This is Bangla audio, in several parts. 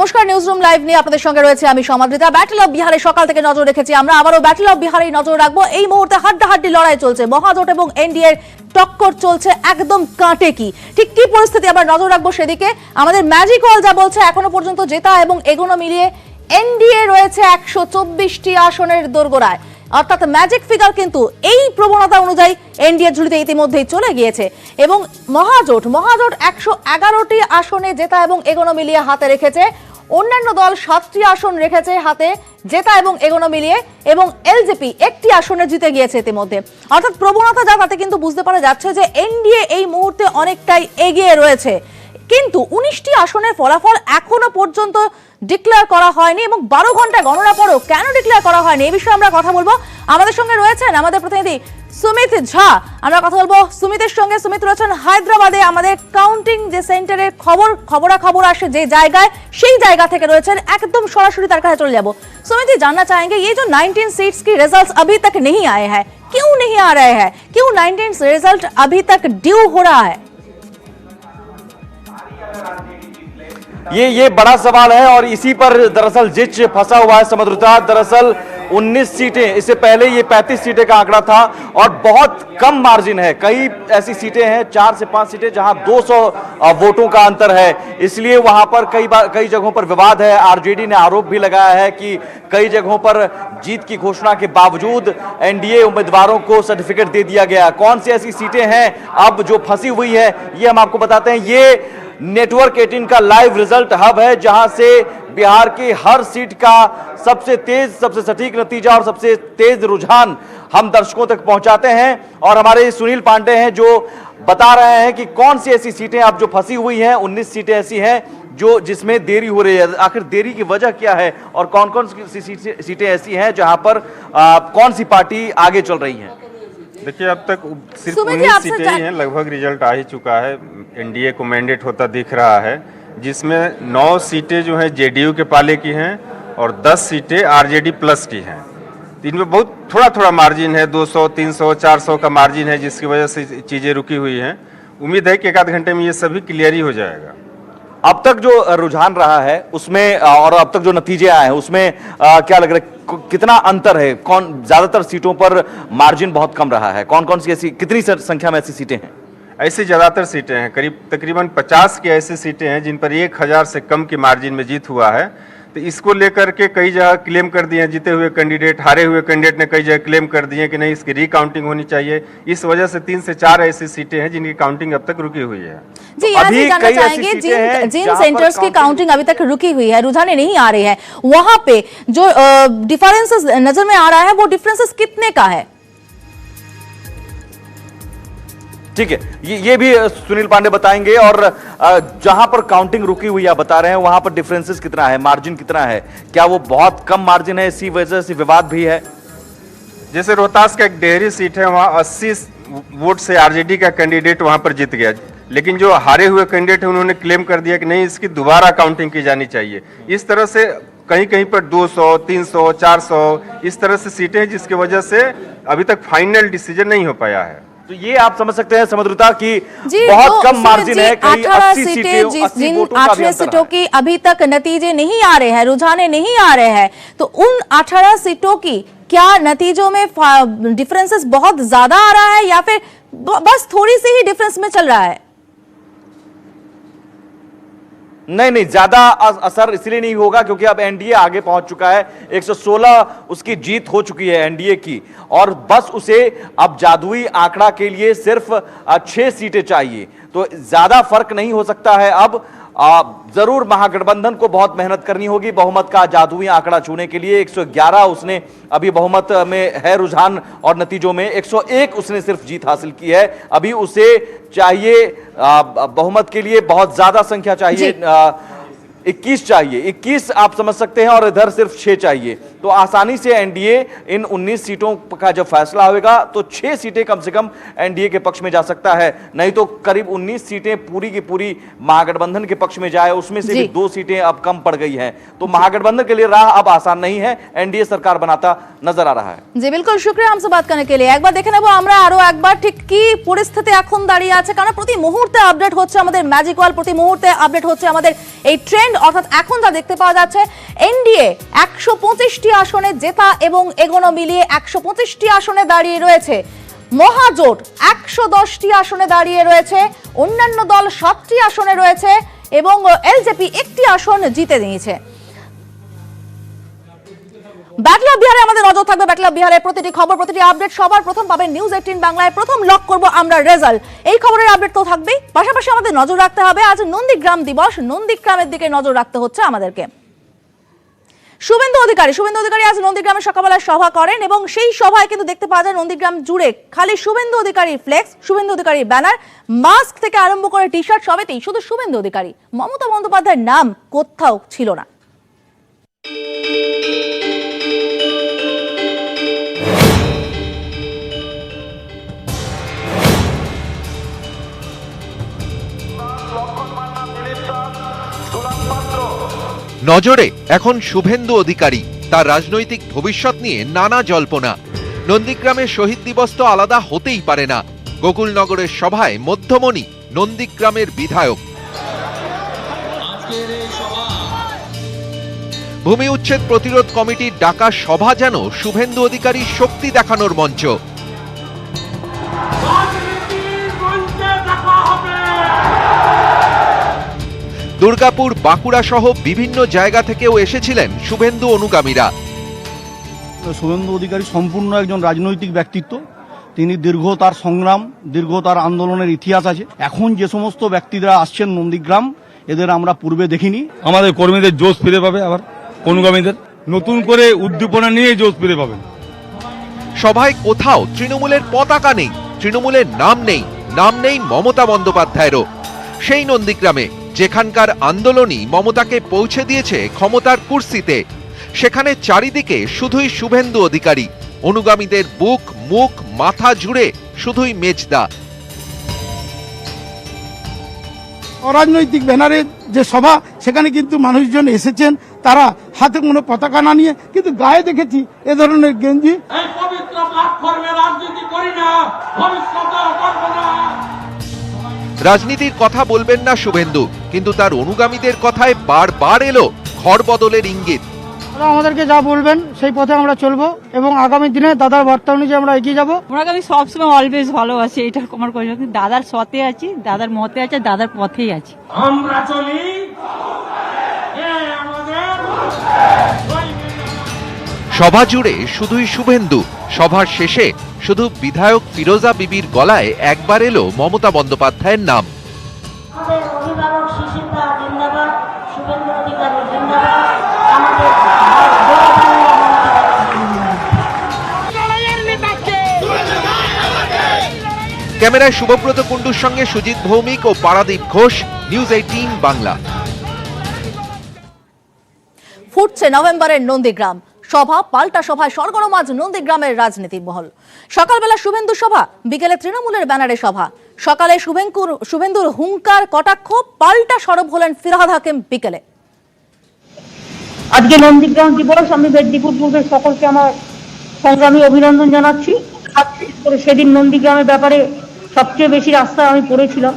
নমস্কার, নিউজরুম লাইভ নিয়ে আপনাদের সঙ্গে রয়েছে আমি সমাদৃতা। ব্যাটল অফ বিহারে সকাল থেকে নজর রেখেছি আমরা, আবারও ব্যাটল অফ বিহারেই নজর রাখবো। এই মুহূর্তে হাড্ডাহাড্ডি লড়াই চলছে, মহাজোট এবং এনডিএর টক্কর চলছে একদম কাঁটে কি। ঠিক কি পরিস্থিতি আমরা নজর রাখবো সেদিকে। আমাদের ম্যাজিক ওয়াল যা বলছে, এখনো পর্যন্ত জেতা এবং এগোনো মিলিয়ে এনডিএ রয়েছে 124টি আসনের দোরগোড়ায়, অর্থাৎ ম্যাজিক ফিগার কিন্তু এই প্রবণতা অনুযায়ী এনডিএ ঝুলিতে ইতিমধ্যেই চলে গিয়েছে এবং মহাজোট 111টি আসনে জেতা এবং এগোনো মিলিয়ে হাতে রেখেছে। অন্যান্য দল 7টি আসন রেখেছে হাতে জেতা এবং এগোনো মিলিয়ে, এবং এলজেপি একটি আসনে জিতে গিয়েছে ইতিমধ্যে। অর্থাৎ প্রবণতা যা, তাতে কিন্তু বুঝতে পারা যাচ্ছে যে এনডিএ এই মুহূর্তে অনেকটাই এগিয়ে রয়েছে। কিন্তু 19টি আসনের ফলাফল এখনো পর্যন্ত ডিক্লেয়ার করা হয়নি এবং 12 ঘন্টা গণনা পরেও কেন ডিক্লেয়ার করা হয়নি এই বিষয়ে আমরা কথা বলবো। আমাদের সঙ্গে রয়েছেন আমাদের প্রতিনিধি সুমিত ঝা, আমরা কথা বলবো সুমিতের সঙ্গে। সুমিত রয়েছেন হায়দ্রাবাদে, আমাদের কাউন্টিং যে সেন্টারে খবরাখবর আসে যে জায়গায়, সেই জায়গা থেকে রয়েছেন, একদম সরাসরি তার কাছে চলে जाबो। सुमित जी, जानना चाहेंगे ये जो 19 सीट्स की रिजल्ट्स अभी तक नहीं आए हैं, क्यों नहीं आ रहे हैं, क्यों 19 रिजल्ट अभी तक ड्यू हो रहा है? ये बड़ा सवाल है और इसी पर दरअसल जिच फंसा हुआ है समुद्रता। दरअसल 19 सीटें, इससे पहले ये 35 सीटें का आंकड़ा था और बहुत कम मार्जिन है। कई ऐसी सीटें हैं, 4 से 5 सीटें जहां 200 वोटों का अंतर है, इसलिए वहां पर कई जगहों पर विवाद है। आरजेडी ने आरोप भी लगाया है कि कई जगहों पर जीत की घोषणा के बावजूद एनडीए उम्मीदवारों को सर्टिफिकेट दे दिया गया। कौन सी ऐसी सीटें हैं अब जो फंसी हुई है, ये हम आपको बताते हैं। ये नेटवर्क 18 का लाइव रिजल्ट हब है, जहां से बिहार की हर सीट का सबसे तेज, सबसे सटीक नतीजा और सबसे तेज रुझान हम दर्शकों तक पहुंचाते हैं। और हमारे सुनील पांडे हैं जो बता रहे हैं कि कौन सी ऐसी सीटें अब जो फंसी हुई हैं। 19 सीटें ऐसी हैं जिसमें देरी हो रही है। आखिर देरी की वजह क्या है और कौन कौन सी सीटें ऐसी हैं जहां पर कौन सी पार्टी आगे चल रही है? देखिए, अब तक सिर्फ 19 सीटें ही हैं, लगभग रिजल्ट आ ही चुका है। एनडीए को मैंडेट होता दिख रहा है, जिसमें 9 सीटें जो हैं जेडीयू के पाले की हैं और 10 सीटें आरजेडी प्लस की हैं। इनमें बहुत थोड़ा मार्जिन है, 200, 300, 400 का मार्जिन है, जिसकी वजह से चीज़ें रुकी हुई हैं। उम्मीद है कि एक आध घंटे में ये सभी क्लियर ही हो जाएगा। अब तक जो रुझान रहा है उसमें और अब तक जो नतीजे आए हैं उसमें क्या लग रहा है, कितना अंतर है? कौन ज्यादातर सीटों पर मार्जिन बहुत कम रहा है? कौन कौन सी ऐसी, कितनी संख्या में ऐसी सीटें हैं? ऐसी ज़्यादातर सीटें हैं, तकरीबन 50 की ऐसी सीटें हैं जिन पर 1000 से कम की मार्जिन में जीत हुआ है। तो इसको लेकर के कई जगह क्लेम कर दिए हैं जीते हुए कैंडिडेट, हारे हुए कैंडिडेट ने कई जगह क्लेम कर दिए कि नहीं, इसकी रिकाउंटिंग होनी चाहिए। इस वजह से 3 से 4 ऐसी सीटें हैं जिनकी काउंटिंग अब तक रुकी हुई है। जी, यहाँ से जानना चाहेंगे जिन सेंटर्स की काउंटिंग अभी तक रुकी हुई है, रुझाने नहीं आ रही है, वहां पे जो डिफरेंसेस नजर में आ रहा है, वो डिफरेंसेस कितने का है? ठीक है, ये भी सुनील पांडे बताएंगे। और जहां पर काउंटिंग रुकी हुई आप बता रहे हैं, वहां पर डिफरेंसेस कितना है, मार्जिन कितना है? क्या वो बहुत कम मार्जिन है, इसी वजह से विवाद भी है? जैसे रोहतास का एक डेहरी सीट है, वहाँ 80 वोट से आरजेडी का कैंडिडेट वहाँ पर जीत गया, लेकिन जो हारे हुए कैंडिडेट है उन्होंने क्लेम कर दिया कि नहीं, इसकी दोबारा काउंटिंग की जानी चाहिए। इस तरह से कहीं कहीं पर 200, 300, 400 इस तरह से सीटें हैं, जिसकी वजह से अभी तक फाइनल डिसीजन नहीं हो पाया है। तो ये आप समझ सकते हैं समुद्रता की बहुत कम मार्जिन है। कई 80 सीटें, 80 वोटों का भी अंतर सीटों की अभी तक नतीजे नहीं आ रहे हैं, रुझाने नहीं आ रहे हैं, तो उन 18 सीटों की क्या नतीजों में डिफरेंसेस बहुत ज्यादा आ रहा है या फिर बस थोड़ी सी ही डिफरेंस में चल रहा है? नहीं, ज्यादा असर इसलिए नहीं होगा क्योंकि अब एनडीए आगे पहुंच चुका है। 116 उसकी जीत हो चुकी है एनडीए की, और बस उसे अब जादुई आंकड़ा के लिए सिर्फ 6 सीटें चाहिए। तो ज्यादा फर्क नहीं हो सकता है अब। जरूर महागठबंधन को बहुत मेहनत करनी होगी बहुमत का जादुई आंकड़ा छूने के लिए। 111 उसने अभी बहुमत में है रुझान, और नतीजों में 101 उसने सिर्फ जीत हासिल की है। अभी उसे चाहिए बहुमत के लिए बहुत ज्यादा संख्या चाहिए, 21 चाहिए, 21 आप समझ सकते हैं, और इधर सिर्फ 6 चाहिए। तो आसानी से एनडीए इन 19 सीटों का जब फैसला होगा तो 6 सीटें कम से कम एनडीए के पक्ष में जा सकता है, नहीं तो करीब 19 सीटें पूरी की पूरी महागठबंधन के पक्ष में जाए, उसमें से भी 2 सीटें अब कम पड़ गई हैं। तो महागठबंधन के लिए राह अब आसान नहीं है, एनडीए सरकार बनाता नजर आ रहा है। जी बिल्कुल, शुक्रिया हमसे बात करने के लिए। একবার দেখে নেব আমরা আরো একবার ঠিক কি পরিস্থিতি এখন দাঁড়িয়ে আছে, কারণ প্রতি মুহূর্তে আপডেট হচ্ছে আমাদের ম্যাজিক ওয়াল, প্রতি মুহূর্তে আপডেট হচ্ছে আমাদের এই ট্রেন্ড। অর্থাৎ এখন যা দেখতে পাওয়া যাচ্ছে, এনডিএ 125টি আসনে জেতা এবং এগোনো মিলিয়ে 125টি আসনে দাঁড়িয়ে রয়েছে। মহাজোট 110টি আসনে দাঁড়িয়ে রয়েছে, অন্যান্য দল 7টি আসনে রয়েছে এবং এলজেপি 1টি আসন জিতে নিয়েছে। ব্যাটল অফ বিহারে আমাদের নজর থাকবে। ব্যাটল অফ বিহারের প্রতিটি খবর, প্রতিটি আপডেট সবার প্রথম পাবেন নিউজ 18 বাংলায়। প্রথম লক করব আমরা রেজাল্ট। এই খবরের আপডেট তো থাকবেই, পাশাপাশি আমাদের নজর রাখতে হবে আজ নন্দীগ্রাম দিবস, নন্দীগ্রামের দিকে নজর রাখতে হচ্ছে আমাদেরকে। শুভেন্দু অধিকারী আজ নন্দীগ্রামে সকালবেলা সভা করেন এবং সেই সভায় কিন্তু দেখতে পাওয়া যায় নন্দীগ্রাম জুড়ে খালি Suvendu Adhikari flakes, Suvendu Adhikari banner, mask থেকে আরম্ভ করে টি শার্ট, সবেতেই শুধু শুভেন্দু অধিকারী। মমতা বন্দ্যোপাধ্যায়ের নাম কোথাও ছিল না। নজরে এখন শুভেন্দু অধিকারী, তার রাজনৈতিক ভবিষ্যৎ নিয়ে নানা জল্পনা। নন্দীগ্রামের শহীদ দিবস তো আলাদা হতেই পারে না। গোকুলনগরের সভায় মধ্যমণি নন্দীগ্রামের বিধায়ক। ভূমি উচ্ছেদ প্রতিরোধ কমিটির ডাকা সভা যেন শুভেন্দু অধিকারীর শক্তি দেখানোর মঞ্চ। দুর্গাপুর, বাঁকুড়া সহ বিভিন্ন জায়গা থেকেও এসেছিলেন শুভেন্দু অনুগামীরা। শুভেন্দু অধিকারী সম্পূর্ণ একজন রাজনৈতিক ব্যক্তিত্ব। তিনি দীর্ঘ তার সংগ্রাম, দীর্ঘ তার আন্দোলনের ইতিহাস আছে। এখন যে সমস্ত ব্যক্তিরা আসছেন নন্দীগ্রাম, এদের আমরা পূর্বে দেখিনি। আমাদের কর্মীদের জোশ ফিরে পাবে, আবার অনুগামীদের নতুন করে উদ্দীপনা নিয়ে জোশ ফিরে পাবেন। সভায় কোথাও তৃণমূলের পতাকা নেই, তৃণমূলের নাম নেই, নাম নেই মমতা বন্দ্যোপাধ্যায়েরও। সেই নন্দীগ্রামে যেখানকার আন্দোলনই মমতাকে পৌঁছে দিয়েছে ক্ষমতার কুর্সিতে, সেখানে চারিদিকে শুধুই শুভেন্দু অধিকারী। অনুগামীদের বুক, মুখ, মাথা জুড়ে শুধুই মেজদা। অরাজনৈতিক ব্যানারের যে সভা, সেখানে কিন্তু মানুষজন এসেছেন, তারা হাতে কোনো পতাকা না নিয়ে, কিন্তু গায়ে দেখেছি এ ধরনের গেঞ্জি। এই পবিত্র প্ল্যাটফর্মে রাজনীতি করি না, ভবিষ্যতেও করব না। রাজনীতির কথা বলবেন না শুভেন্দু, কিন্তু তার অনুগামীদের কথায় বারবার এলো ঘর বদলের ইঙ্গিত। আমাদেরকে যা বলবেন সেই পথে আমরা চলবো এবং আগামী দিনে দাদার বার্তা অনুযায়ী আমরা এগিয়ে যাবো। ওনাকে আমি সবসময় অলওয়েজ ভালোবাসি, এটা আমার কথা। দাদার সতে আছি, দাদার মতে আছে, দাদার পথেই আছি। আমরা চলি সভা জুড়ে শুধুই শুভেন্দু। সভার শেষে শুধু বিধায়ক ফিরোজা বিবির গলায় একবার এলো মমতা বন্দ্যোপাধ্যায়ের নাম। আমাদের অভিভাবক শিশিরদা জিন্দাবাদ, শুভেন্দু অধিকারী জিন্দাবাদ, আমাদের ক্যামেরায় শুভব্রত কুণ্ডুর সঙ্গে সুজিত ভৌমিক ও পারাদীপ ঘোষ, নিউজ 18 বাংলা। ফুটছে নভেম্বরের নন্দীগ্রাম। সভা পাল্টা সভায় সরগরম আজ নন্দীগ্রামের রাজনীতি মহল। সকালবেলা শুভেন্দু সভা, বিকেলে তৃণমূলের ব্যানারে সভা। সকালে শুভেন্দুর হুঙ্কার কটাক্ষ, পাল্টা সরব হলেন ফিরহাদ হাকিম বিকেলে। আজকে নন্দীগ্রাম দিবস, আমি মেদিনীপুর পূর্বের সকলকে আমার সংগ্রামী অভিনন্দন জানাচ্ছি। সেদিন নন্দীগ্রামের ব্যাপারে সবচেয়ে বেশি রাস্তা আমি পড়েছিলাম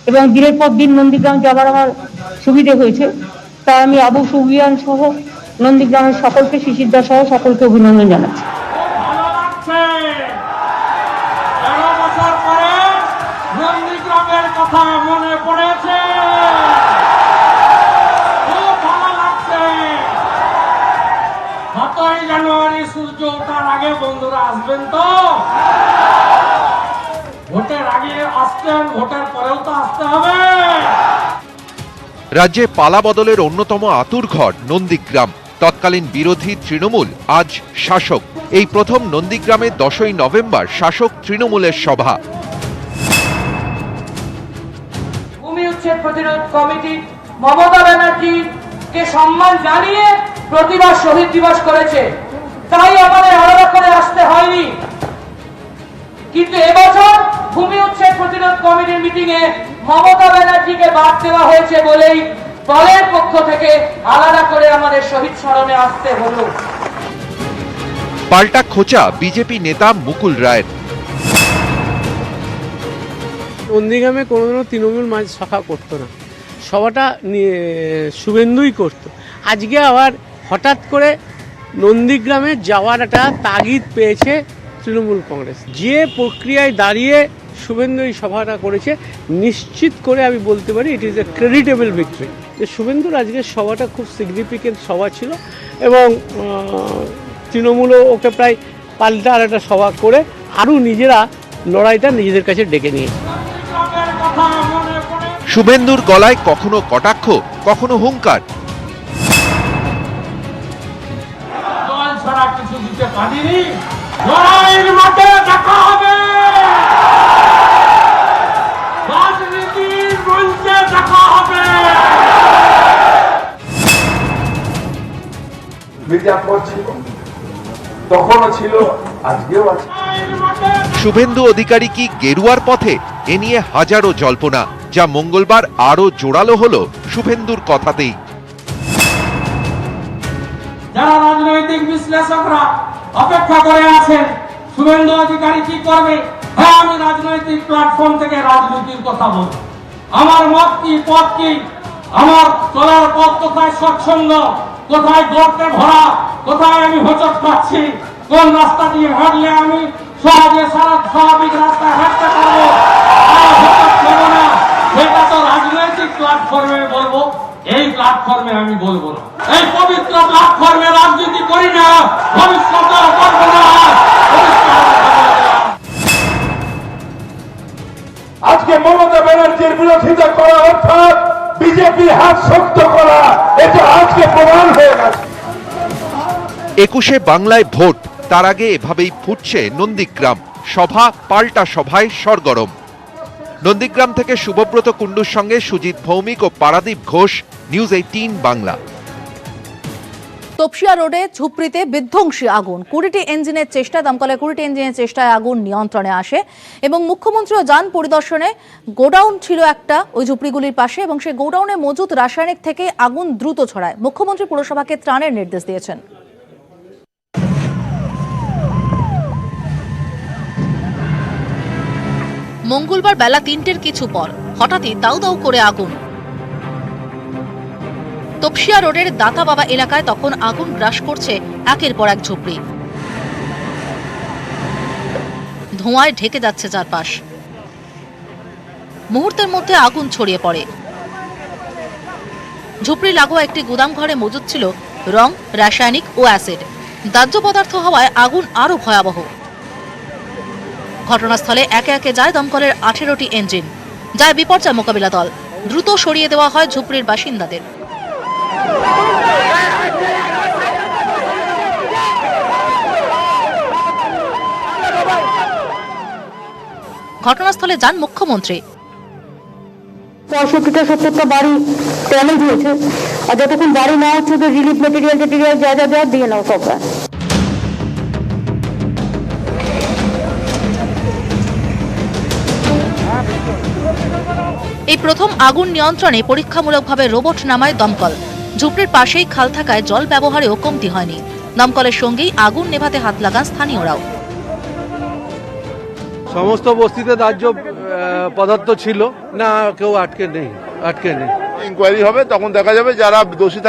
এবং দিনের পর দিন নন্দীগ্রাম যাবার আমার সুবিধে হয়েছে। তাই আমি আবু সুবিয়ান সহ নন্দীগ্রামের সকলকে, শিশিরদা সহ সকলকে অভিনন্দন জানাচ্ছি। নন্দীগ্রামের কথা মনে পড়েছে, খুব ভালো লাগছে। 7ই জানুয়ারি সূর্য ওঠার আগে বন্ধুরা আসবেন তো? ভোটের আগে আসতেন, ভোটের পরেও তো আসতে হবে। রাজ্যে পালা বদলের অন্যতম আঁতুড়ঘর নন্দীগ্রাম। তৎকালীন বিরোধী তৃণমূল, আজ শাসক। এই প্রথম নন্দীগ্রামে 10ই নভেম্বর শাসক তৃণমূলের সভা। ভূমি উচ্ছেদ প্রতিরোধ কমিটি মমতা ব্যানার্জিকে সম্মান জানিয়ে প্রতিবার শহীদ দিবস করেছে, তাই আমাদের আলাদা করে আসতে হয়নি। কিন্তু এবছর ভূমি উচ্ছেদ প্রতিরোধ কমিটির মিটিং এ মমতা ব্যানার্জিকে বাদ দেওয়া হয়েছে বলেই দলের পক্ষ থেকে আলাদা করে আমাদের শহীদ স্মরণে আসতে হলো। পাল্টা খোঁচা বিজেপি নেতা মুকুল রায়ের। নন্দীগ্রামে কোনোদিনও তৃণমূল মাঝ সভা করতো না, সভাটা শুভেন্দুই করত। আজকে আবার হঠাৎ করে নন্দীগ্রামে যাওয়ার একটা তাগিদ পেয়েছে তৃণমূল কংগ্রেস। যে প্রক্রিয়ায় দাঁড়িয়ে শুভেন্দু এই সভাটা করেছে, নিশ্চিত করে আমি বলতে পারি ইট ইজ এ ক্রেডিটেবল ভিক্টরি। যে শুভেন্দুর আজকের সভাটা খুব সিগনিফিকেন্ট সভা ছিল এবং তৃণমূলও ওকে প্রায় পাল্টা আর একটা সভা করে আরও নিজেরা লড়াইটা নিজেদের কাছে ডেকে নিয়েছে। শুভেন্দুর গলায় কখনো কটাক্ষ, কখনো হুঙ্কার। দল ছাড়া কিছু দিতে পারিনি, লড়াইয়ের মাঠে দেখা হবে, রাজনীতির মঞ্চে দেখা হবে। মির্জাপুর ছিল, তখনও ছিল, আজকেও আছে। শুভেন্দু অধিকারী কি গেরুয়ার পথে? এ নিয়ে হাজারো জল্পনা, যা মঙ্গলবার আরো জোরালো হলো শুভেন্দুর কথাতেই। যারা রাজনৈতিক বিশ্লেষকরা অপেক্ষা করে আছেন শুভেন্দু অধিকারী কি করবে, হ্যাঁ, আমি রাজনৈতিক প্ল্যাটফর্ম থেকে রাজনীতির কথা বলব। আমার মত কি, পথ কি, আমার চলার পথ কোথায় স্বচ্ছন্দ, কোথায় গর্তে ভরা, কোথায় আমি হোঁচট খাচ্ছি, কোন রাস্তা দিয়ে হাঁটলে আমি সহজে স্বাভাবিক রাস্তায় হাঁটতে পারবো, সেটা তো রাজনৈতিক প্ল্যাটফর্মে বলবো, এই প্ল্যাটফর্মে আমি বলবো না। এই পবিত্র প্ল্যাটফর্মে রাজনীতি করি না, ভবিষ্যতে করবো না। আজকে মমতা ব্যানার্জির বিরোধিতা করা অর্থাৎ বিজেপির হাত শক্ত করা, এটা আজকে প্রমাণ হয়ে গেছে। 21শে বাংলায় ভোট, তার আগে এভাবেই ফুটছে নন্দীগ্রাম। সভা পাল্টা সভায় সরগরম। নন্দীগ্রাম থেকে শুভব্রত কুণ্ডুর সঙ্গে সুজিত ভৌমিক ও পারাদীপ ঘোষ, নিউজ 18 বাংলা। তপসিয়া রোডে ঝুপড়িতে বিধ্বংসী আগুন। 20টি ইঞ্জিনের চেষ্টায়, দমকলে 20টি ইঞ্জিনের চেষ্টায় আগুন নিয়ন্ত্রণে আসে এবং মুখ্যমন্ত্রীও যান পরিদর্শনে। গোডাউন ছিল একটা ওই ঝুপড়িগুলির পাশে এবং সেই গোডাউনে মজুত রাসায়নিক থেকে আগুন দ্রুত ছড়ায়। মুখ্যমন্ত্রী পুরসভাকে ত্রাণের নির্দেশ দিয়েছেন। মঙ্গলবার বেলা 3টের কিছু পর হঠাৎই দাউ দাউ করে আগুন। তপসিয়া রোডের দাতা বাবা এলাকায় তখন আগুন গ্রাস করছে একের পর এক ঝুপড়ি। ধোঁয়ায় ঢেকে যাচ্ছে চারপাশ। মুহূর্তের মধ্যে আগুন ছড়িয়ে পড়ে। ঝুপড়ি লাগোয়া একটি গুদাম ঘরে মজুদ ছিল রং, রাসায়নিক ও অ্যাসিড। দাহ্য পদার্থ হওয়ায় আগুন আরো ভয়াবহ। ঘটনাস্থলে একে একে যায় দমকলের 18টি ইঞ্জিন, যায় বিপর্যয় মোকাবিলা দল। দ্রুত সরিয়ে দেওয়া হয় ঝুপড়ির বাসিন্দাদের। ঘটনাস্থলে যান মুখ্যমন্ত্রী। 65টা 70টা বাড়ি ড্যামেজ হয়েছে, আর যতক্ষণ বাড়ি না হচ্ছে তো রিলিফ মেটেরিয়াল যা যা যা দিয়ে নাও সব। এই প্রথম আগুন নিয়ন্ত্রণে পরীক্ষামূলকভাবে রোবট নামায় দমকল। ঝুপড়ির পাশেই খাল থাকায় জল ব্যবহারেও কমতি হয়নি। দমকলের সঙ্গেই আগুন নেভাতে হাত লাগান স্থানীয়রাও। সমস্ত বস্তিতে দাহ্য পদার্থ ছিল না, কেউ আটকে নেই। ইনকোয়ারি হবে, তখন দেখা যাবে যারা দোষী